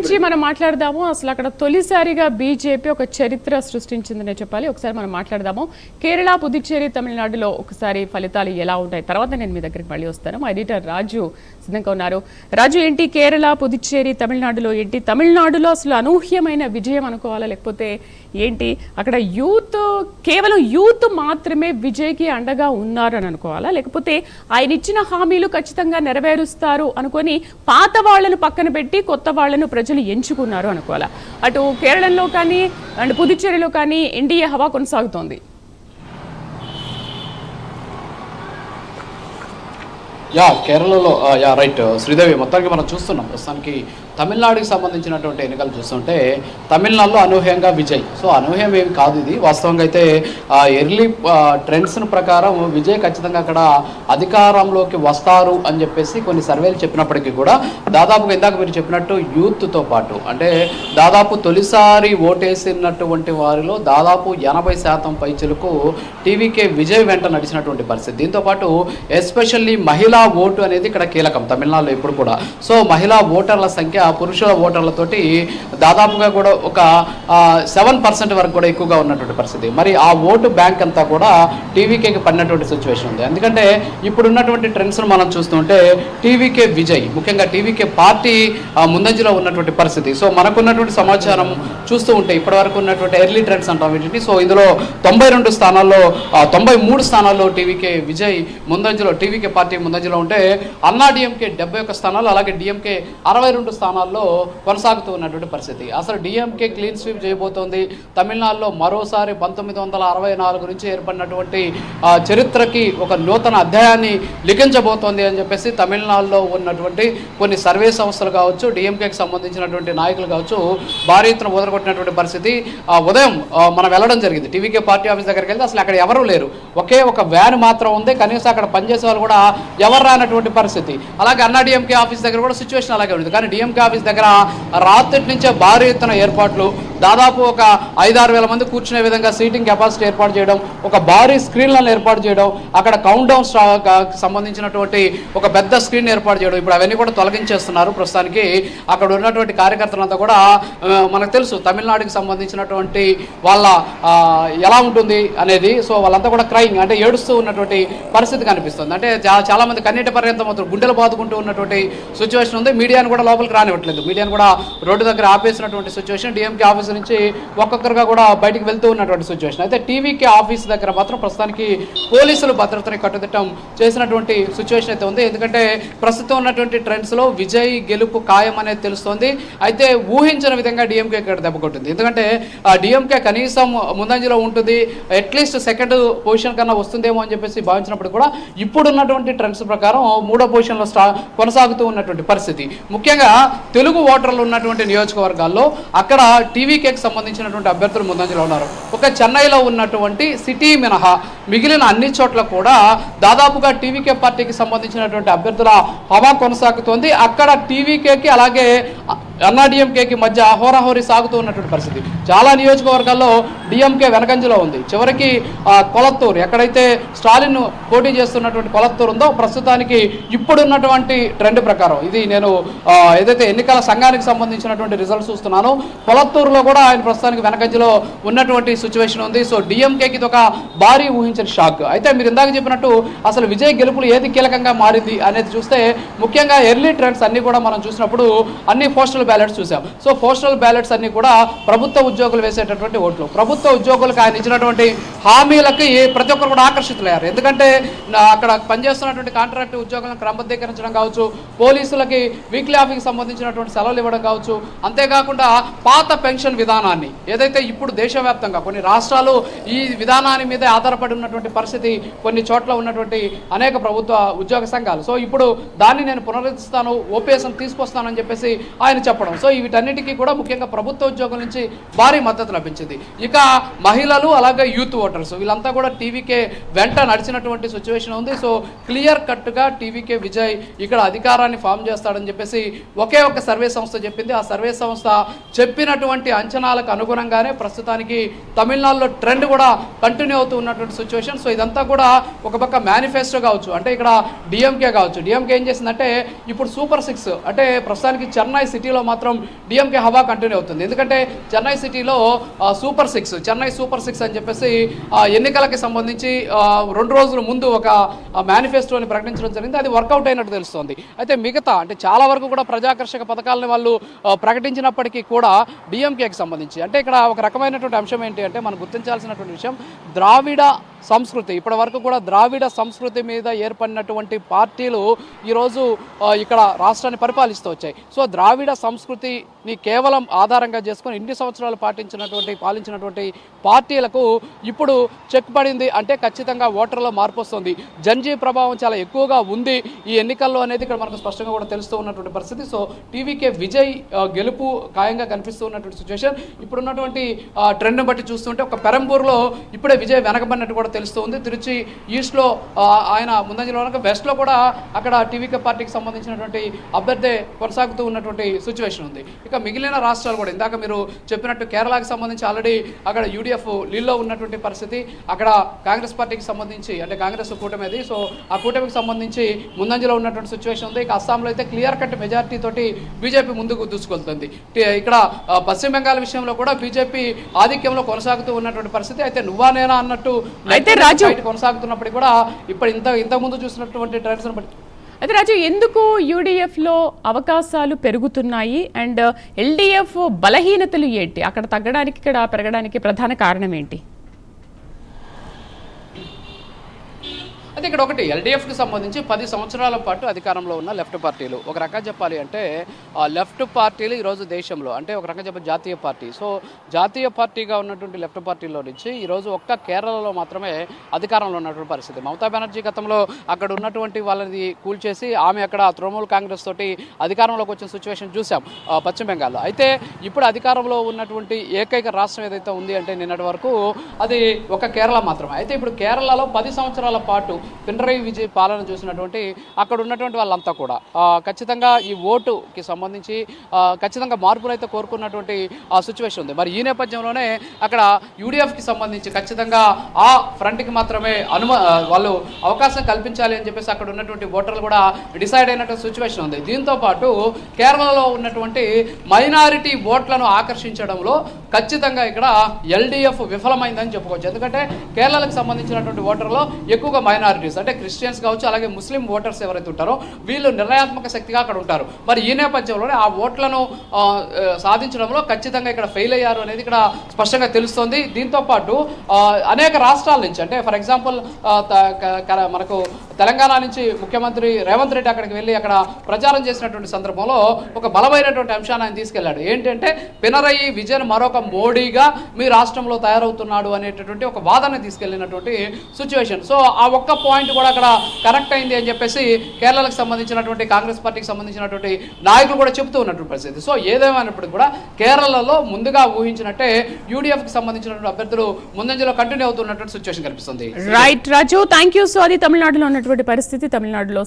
గురించి మనం మాట్లాడదాము. అసలు అక్కడ తొలిసారిగా బీజేపీ ఒక చరిత్ర సృష్టించిందనే చెప్పాలి. ఒకసారి మనం మాట్లాడదాము. కేరళ, పుదుచ్చేరి, తమిళనాడులో ఒకసారి ఫలితాలు ఎలా ఉంటాయి తర్వాత నేను మీ దగ్గరికి మళ్ళీ వస్తాను. మా ఎడిటర్ రాజు సిద్ధంగా ఉన్నారు. రాజు, ఏంటి కేరళ, పుదుచ్చేరి, తమిళనాడులో ఏంటి? తమిళనాడులో అసలు అనూహ్యమైన విజయం అనుకోవాలా, లేకపోతే ఏంటి అక్కడ యూత్, కేవలం యూత్ మాత్రమే విజయ్కి అండగా ఉన్నారని అనుకోవాలా, లేకపోతే ఆయన ఇచ్చిన హామీలు ఖచ్చితంగా నెరవేరుస్తారు అనుకొని పాత వాళ్లను పక్కన పెట్టి కొత్త వాళ్లను ప్రజలు ఎంచుకున్నారు అనుకోవాలా? అటు కేరళలో కానీ అండ్ పుదుచ్చేరిలో కానీ ఎన్డీఏ హవా కొనసాగుతోంది. కేరళలో రైట్ శ్రీదేవి, మొత్తానికి మనం చూస్తున్నాం ప్రస్తుతానికి తమిళనాడుకి సంబంధించినటువంటి ఎన్నికలు చూస్తుంటే తమిళనాడులో అనూహ్యంగా విజయ్. సో అనూహ్యం ఏమి కాదు, ఇది వాస్తవంగా అయితే ఎర్లీ ట్రెండ్స్ ప్రకారం విజయ్ ఖచ్చితంగా అక్కడ అధికారంలోకి వస్తారు అని చెప్పేసి కొన్ని సర్వేలు చెప్పినప్పటికీ కూడా దాదాపుగా ఇందాక మీరు చెప్పినట్టు యూత్తో పాటు అంటే దాదాపు తొలిసారి ఓటేసినటువంటి వారిలో దాదాపు 80% పైచులకు టీవీకే విజయ్ వెంట నడిచినటువంటి పరిస్థితి. దీంతోపాటు ఎస్పెషల్లీ మహిళా ఓటు అనేది ఇక్కడ కీలకం తమిళనాడులో ఇప్పుడు కూడా. సో మహిళా ఓటర్ల సంఖ్య పురుషుల ఓటర్లతోటి దాదాపుగా కూడా ఒక 7% వరకు కూడా ఎక్కువగా ఉన్నటువంటి పరిస్థితి. మరి ఆ ఓటు బ్యాంక్ అంతా కూడా టీవీకేకి పడినటువంటి సిచ్యువేషన్ ఉంది. ఎందుకంటే ఇప్పుడు ఉన్నటువంటి ట్రెండ్స్ను మనం చూస్తుంటే టీవీకే విజయ్, ముఖ్యంగా టీవీకే పార్టీ ముందంజలో ఉన్నటువంటి పరిస్థితి. సో మనకున్నటువంటి సమాచారం చూస్తూ ఉంటే ఇప్పటివరకు ఉన్నటువంటి ఎర్లీ ట్రెండ్స్ అంటాం వీటిని. సో ఇందులో 92 స్థానాల్లో 93 స్థానాల్లో టీవీకే విజయ్ ముందంజలో, టీవీకే పార్టీ ముందంజలో ఉంటే అన్నా డిఎంకే 71 స్థానాలు, అలాగే డిఎంకే 62 స్థానాల్లో కొనసాగుతూ ఉన్నటువంటి పరిస్థితి. అసలు డిఎంకే క్లీన్ స్వీప్ చేయబోతోంది. తమిళనాడులో మరోసారి 1964 నుంచి ఏర్పడినటువంటి చరిత్రకి ఒక నూతన అధ్యాయాన్ని లిఖించబోతోంది అని చెప్పేసి తమిళనాడులో ఉన్నటువంటి కొన్ని సర్వే సంస్థలు కావచ్చు, డిఎంకేకి సంబంధించినటువంటి నాయకులు కావచ్చు భారీ ఎత్తున వదలగొట్టినటువంటి పరిస్థితి. ఉదయం మనం వెళ్ళడం జరిగింది టీవీకే పార్టీ ఆఫీస్ దగ్గరికి వెళ్తే అసలు అక్కడ ఎవరూ లేరు, ఒకే ఒక వ్యాన్ మాత్రం ఉంది. కనీసం అక్కడ పనిచేసే వాళ్ళు కూడా ఎవరు రానటువంటి పరిస్థితి. అలాగే అన్నా డిఎంకే ఆఫీస్ దగ్గర కూడా సిచ్యువేషన్ అలాగే ఉంది. కానీ డిఎంకే ఆఫీస్ దగ్గర రాత్రి నుంచే భారీ ఎత్తున ఏర్పాట్లు, దాదాపు ఒక 5-6 వేల మంది కూర్చునే విధంగా సీటింగ్ కెపాసిటీ ఏర్పాటు చేయడం, ఒక భారీ స్క్రీన్లను ఏర్పాటు చేయడం, అక్కడ కౌంట్ డౌన్ సంబంధించినటువంటి ఒక పెద్ద స్క్రీన్ ఏర్పాటు చేయడం. ఇప్పుడు అవన్నీ కూడా తొలగించేస్తున్నారు ప్రస్తుతానికి. అక్కడ ఉన్నటువంటి కార్యకర్తలంతా కూడా మనకు తెలుసు తమిళనాడుకి సంబంధించినటువంటి వాళ్ళ ఎలా ఉంటుంది అనేది. సో వాళ్ళంతా కూడా క్రైయింగ్ అంటే ఏడుస్తూ ఉన్నటువంటి పరిస్థితి కనిపిస్తుంది. అంటే చాలా మంది కన్నీటి పర్యంతం అవుతారు, గుండెలు బాదుకుంటూ ఉన్నటువంటి సిచ్యువేషన్ ఉంది. మీడియాను కూడా లోపలికి రానివ్వట్లేదు, మీడియాను కూడా రోడ్డు దగ్గర ఆపేసినటువంటి సిచ్యువేషన్. డిఎంకే ఆఫీస్ నుంచి ఒక్కొక్కరుగా కూడా బయటికి వెళ్తూ ఉన్నటువంటి సిచ్యువేషన్. అయితే టీవీకే ఆఫీస్ దగ్గర మాత్రం ప్రస్తుతానికి పోలీసులు భద్రతని కట్టుదిట్టం చేసినటువంటి సిచ్యువేషన్ అయితే ఉంది. ఎందుకంటే ప్రస్తుతం ఉన్నటువంటి ట్రెండ్స్లో విజయ్ గెలుపు ఖాయం అనేది తెలుస్తోంది. అయితే ఊహించిన విధంగా డిఎంకే ఇక్కడ దెబ్బకొట్టింది. ఎందుకంటే డిఎంకే కనీసం ముందంజలో ఉంటుంది, అట్లీస్ట్ సెకండ్ పొజిషన్ కన్నా వస్తుందేమో అని చెప్పేసి భావించినప్పుడు కూడా ఇప్పుడున్నటువంటి ట్రెండ్స్ ప్రకారం 3వ పొజిషన్లో కొనసాగుతూ ఉన్నటువంటి పరిస్థితి. ముఖ్యంగా తెలుగు ఓటర్లు ఉన్నటువంటి నియోజకవర్గాల్లో అక్కడ టీవీకేకి సంబంధించినటువంటి అభ్యర్థులు ముందంజలో ఉన్నారు. ఒక చెన్నైలో ఉన్నటువంటి సిటీ మినహా మిగిలిన అన్ని చోట్ల కూడా దాదాపుగా టీవీకే పార్టీకి సంబంధించినటువంటి అభ్యర్థుల హవా కొనసాగుతోంది. అక్కడ టీవీకేకి అలాగే అన్నా డిఎంకేకి మధ్య హోరాహోరీ సాగుతూ ఉన్నటువంటి పరిస్థితి. చాలా నియోజకవర్గాల్లో డిఎంకే వెనకంజలో ఉంది. చివరికి కొలత్తూరు, ఎక్కడైతే స్టాలిన్ పోటీ చేస్తున్నటువంటి కొలత్తూరు ఉందో ప్రస్తుతానికి ఇప్పుడున్నటువంటి ట్రెండ్ ప్రకారం, ఇది నేను ఏదైతే ఎన్నికల సంఘానికి సంబంధించినటువంటి రిజల్ట్స్ చూస్తున్నానో కొలత్తూరులో కూడా ఆయన ప్రస్తుతానికి వెనకంజలో ఉన్నటువంటి సిచ్యువేషన్ ఉంది. సో డిఎంకేకి ఇది ఒక భారీ ఊహించిన షాక్. అయితే మీరు ఇందాక చెప్పినట్టు అసలు విజయ్ గెలుపులు ఏది కీలకంగా మారింది అనేది చూస్తే ముఖ్యంగా ఎర్లీ ట్రెండ్స్ అన్ని కూడా మనం చూసినప్పుడు అన్ని పోస్టల్ బ్యాలెట్స్ చూసాం. సో పోస్టల్ బ్యాలెట్స్ అన్ని కూడా ప్రభుత్వ ఉద్యోగులు వేసేటటువంటి ఓట్లు. ప్రభుత్వ ఉద్యోగులకు ఆయన ఇచ్చినటువంటి హామీలకి ప్రతి ఒక్కరు కూడా ఆకర్షితులయ్యారు. ఎందుకంటే అక్కడ పనిచేస్తున్నటువంటి కాంట్రాక్ట్ ఉద్యోగులను క్రమబద్ధీకరించడం కావచ్చు, పోలీసులకి వీక్లీ ఆఫీకి సంబంధించినటువంటి సెలవులు ఇవ్వడం కావచ్చు, అంతేకాకుండా పాత పెన్షన్ విధానాన్ని ఏదైతే ఇప్పుడు దేశవ్యాప్తంగా కొన్ని రాష్ట్రాలు ఈ విధానాన్ని మీదే ఆధారపడి ఉన్నటువంటి పరిస్థితి, కొన్ని చోట్ల ఉన్నటువంటి అనేక ప్రభుత్వ ఉద్యోగ సంఘాలు. సో ఇప్పుడు దాన్ని నేను పునరుద్ధరిస్తాను, ఓపీఎస్ని తీసుకొస్తానని చెప్పేసి ఆయన చెప్పడం. సో వీటన్నిటికీ కూడా ముఖ్యంగా ప్రభుత్వ ఉద్యోగుల నుంచి భారీ మద్దతు లభించింది. ఇక మహిళలు అలాగే యూత్ ఓటర్స్ వీళ్ళంతా కూడా టీవీకే వెంట నడిచినటువంటి సిచ్యువేషన్ ఉంది. సో క్లియర్ కట్గా టీవీకే విజయ్ ఇక్కడ అధికారాన్ని ఫామ్ చేస్తాడని చెప్పేసి ఒకే ఒక సర్వే సంస్థ చెప్పింది. ఆ సర్వే సంస్థ చెప్పినటువంటి అంచనాలకు అనుగుణంగానే ప్రస్తుతానికి తమిళనాడులో ట్రెండ్ కూడా కంటిన్యూ అవుతూ ఉన్నటువంటి సిచ్యువేషన్ సిచ్యువేషన్. సో ఇదంతా కూడా ఒక పక్క మేనిఫెస్టో కావచ్చు, అంటే ఇక్కడ డిఎంకే కావచ్చు. డిఎంకే ఏం చేసిందంటే ఇప్పుడు సూపర్ 6 అంటే ప్రస్తుతానికి చెన్నై సిటీలో మాత్రం డిఎంకే హవా కంటిన్యూ అవుతుంది. ఎందుకంటే చెన్నై సిటీలో సూపర్ 6 చెన్నై సూపర్ 6 అని చెప్పేసి ఎన్నికలకి సంబంధించి 2 రోజుల ముందు ఒక మేనిఫెస్టోని ప్రకటించడం జరిగింది. అది వర్కౌట్ అయినట్టు తెలుస్తోంది. అయితే మిగతా అంటే చాలా వరకు కూడా ప్రజాకర్షక పథకాలను వాళ్ళు ప్రకటించినప్పటికీ కూడా డిఎంకేకి సంబంధించి అంటే ఇక్కడ ఒక రకమైనటువంటి అంశం ఏంటి అంటే మనం గుర్తించాల్సినటువంటి విషయం, ద్రావిడ సంస్కృతి ఇప్పటి వరకు కూడా ద్రావిడ సంస్కృతి మీద ఏర్పడినటువంటి పార్టీలు ఈరోజు ఇక్కడ రాష్ట్రాన్ని పరిపాలిస్తూ వచ్చాయి. సో ద్రావిడ సంస్కృతిని కేవలం ఆధారంగా చేసుకొని ఇన్ని సంవత్సరాలు పాలించినటువంటి పార్టీలకు ఇప్పుడు చెక్ పడింది. అంటే ఖచ్చితంగా ఓటర్లో మార్పు వస్తుంది. జంజీ ప్రభావం చాలా ఎక్కువగా ఉంది ఈ ఎన్నికల్లో అనేది ఇక్కడ మనకు స్పష్టంగా కూడా తెలుస్తూ ఉన్నటువంటి పరిస్థితి. సో టీవీకే విజయ్ గెలుపు ఖాయంగా కనిపిస్తూ ఉన్నటువంటి సిచ్యువేషన్. ఇప్పుడున్నటువంటి ట్రెండ్ని బట్టి చూస్తుంటే ఒక పెరంబూర్లో ఇప్పుడే విజయ్ వెనకబడినట్టు కూడా తెలుస్తుంది. తిరుచి ఈస్ట్లో ఆయన ముందంజలో కనుక వెస్ట్లో కూడా అక్కడ టీవీకే పార్టీకి సంబంధించినటువంటి అభ్యర్థి కొనసాగుతూ ఉన్నటువంటి సిచ్యువేషన్ ఉంది. ఇక మిగిలిన రాష్ట్రాలు కూడా ఇందాక మీరు చెప్పినట్టు కేరళకి సంబంధించి ఆల్రెడీ అక్కడ యూడిఎఫ్ లీడ్లో ఉన్నటువంటి పరిస్థితి. అక్కడ కాంగ్రెస్ పార్టీకి సంబంధించి అంటే కాంగ్రెస్ కూటమి అది. సో ఆ కూటమికి సంబంధించి ముందంజలో ఉన్నటువంటి సిచ్యువేషన్ ఉంది. ఇక అస్సాంలో అయితే క్లియర్ కట్ మెజారిటీ తోటి బీజేపీ ముందుకు దూసుకెళ్తుంది. ఇక్కడ పశ్చిమ బెంగాల్ విషయంలో కూడా బీజేపీ ఆధిక్యంలో కొనసాగుతూ ఉన్నటువంటి పరిస్థితి. అయితే నువ్వా నేనా అన్నట్టు అయితే రాజు కొనసాగుతున్నప్పటికీ కూడా ఇప్పుడు ఇంతకుముందు చూసినటువంటి ట్రెండ్స్ బట్టి అయితే రాజు ఎందుకు యూడిఎఫ్లో అవకాశాలు పెరుగుతున్నాయి అండ్ ఎల్డిఎఫ్ బలహీనతలు ఏంటి? అక్కడ తగ్గడానికి ఇక్కడ పెరగడానికి ప్రధాన కారణం ఏంటి? అయితే ఇక్కడ ఒకటి ఎల్డీఎఫ్కి సంబంధించి 10 సంవత్సరాల పాటు అధికారంలో ఉన్న లెఫ్ట్ పార్టీలు, ఒక రకంగా చెప్పాలి అంటే లెఫ్ట్ పార్టీలు ఈరోజు దేశంలో అంటే ఒక రకంగా చెప్పాలి జాతీయ పార్టీ. సో జాతీయ పార్టీగా ఉన్నటువంటి లెఫ్ట్ పార్టీలో నుంచి ఈరోజు ఒక్క కేరళలో మాత్రమే అధికారంలో ఉన్నటువంటి పరిస్థితి. మమతా బెనర్జీ గతంలో అక్కడ ఉన్నటువంటి వాళ్ళని కూల్చేసి ఆమె అక్కడ తృణమూల్ కాంగ్రెస్ తోటి అధికారంలోకి వచ్చిన సిచ్యువేషన్ చూసాం పశ్చిమ బెంగాల్లో. అయితే ఇప్పుడు అధికారంలో ఉన్నటువంటి ఏకైక రాష్ట్రం ఏదైతే ఉంది అంటే నిన్నటి వరకు అది ఒక కేరళ మాత్రమే. అయితే ఇప్పుడు కేరళలో 10 సంవత్సరాల పాటు పినరయి విజయ్ పాలన చూసినటువంటి అక్కడ ఉన్నటువంటి వాళ్ళంతా కూడా ఖచ్చితంగా ఈ ఓటుకి సంబంధించి ఖచ్చితంగా మార్పులు అయితే కోరుకున్నటువంటి సిచ్యువేషన్ ఉంది. మరి ఈ నేపథ్యంలోనే అక్కడ యూడిఎఫ్కి సంబంధించి ఖచ్చితంగా ఆ ఫ్రంట్కి మాత్రమే వాళ్ళు అవకాశం కల్పించాలి అని చెప్పేసి అక్కడ ఉన్నటువంటి ఓటర్లు కూడా డిసైడ్ అయినటువంటి సిచ్యువేషన్ ఉంది. దీంతో పాటు కేరళలో ఉన్నటువంటి మైనారిటీ ఓట్లను ఆకర్షించడంలో ఖచ్చితంగా ఇక్కడ ఎల్డీఎఫ్ విఫలమైందని చెప్పుకోవచ్చు. ఎందుకంటే కేరళకు సంబంధించినటువంటి ఓటర్లో ఎక్కువగా మైనారిటీస్ అంటే క్రిస్టియన్స్ కావచ్చు, అలాగే ముస్లిం ఓటర్స్ ఎవరైతే ఉంటారో వీళ్ళు నిర్ణయాత్మక శక్తిగా అక్కడ ఉంటారు. మరి ఈ నేపథ్యంలోనే ఆ ఓట్లను సాధించడంలో ఖచ్చితంగా ఇక్కడ ఫెయిల్ అయ్యారు అనేది ఇక్కడ స్పష్టంగా తెలుస్తోంది. దీంతో పాటు అనేక రాష్ట్రాల నుంచి అంటే ఫర్ ఎగ్జాంపుల్ మనకు తెలంగాణ నుంచి ముఖ్యమంత్రి రేవంత్ రెడ్డి అక్కడికి వెళ్ళి అక్కడ ప్రచారం చేసినటువంటి సందర్భంలో ఒక బలమైనటువంటి అంశాన్ని ఆయన తీసుకెళ్లాడు. ఏంటంటే పినరయి విజయన్ మరొక మోడీగా మీ రాష్ట్రంలో తయారవుతున్నాడు అనేటటువంటి ఒక వాదన తీసుకెళ్లినటువంటి సిచ్యువేషన్. సో ఆ ఒక్క పాయింట్ కూడా అక్కడ కరెక్ట్ అయింది అని చెప్పేసి కేరళకు సంబంధించినటువంటి కాంగ్రెస్ పార్టీకి సంబంధించినటువంటి నాయకులు కూడా చెప్తూ ఉన్నటువంటి పరిస్థితి. సో ఏదేమైనప్పటికీ కూడా కేరళలో ముందుగా ఊహించినట్టే యూడిఎఫ్ కి సంబంధించినటువంటి అభ్యర్థులు ముందంజలో కంటిన్యూ అవుతున్నటువంటి సిచ్యువేషన్ కనిపిస్తుంది. Right Raju, thank you. So అది తమిళనాడులో ఉన్నటువంటి పరిస్థితి. తమిళనాడులో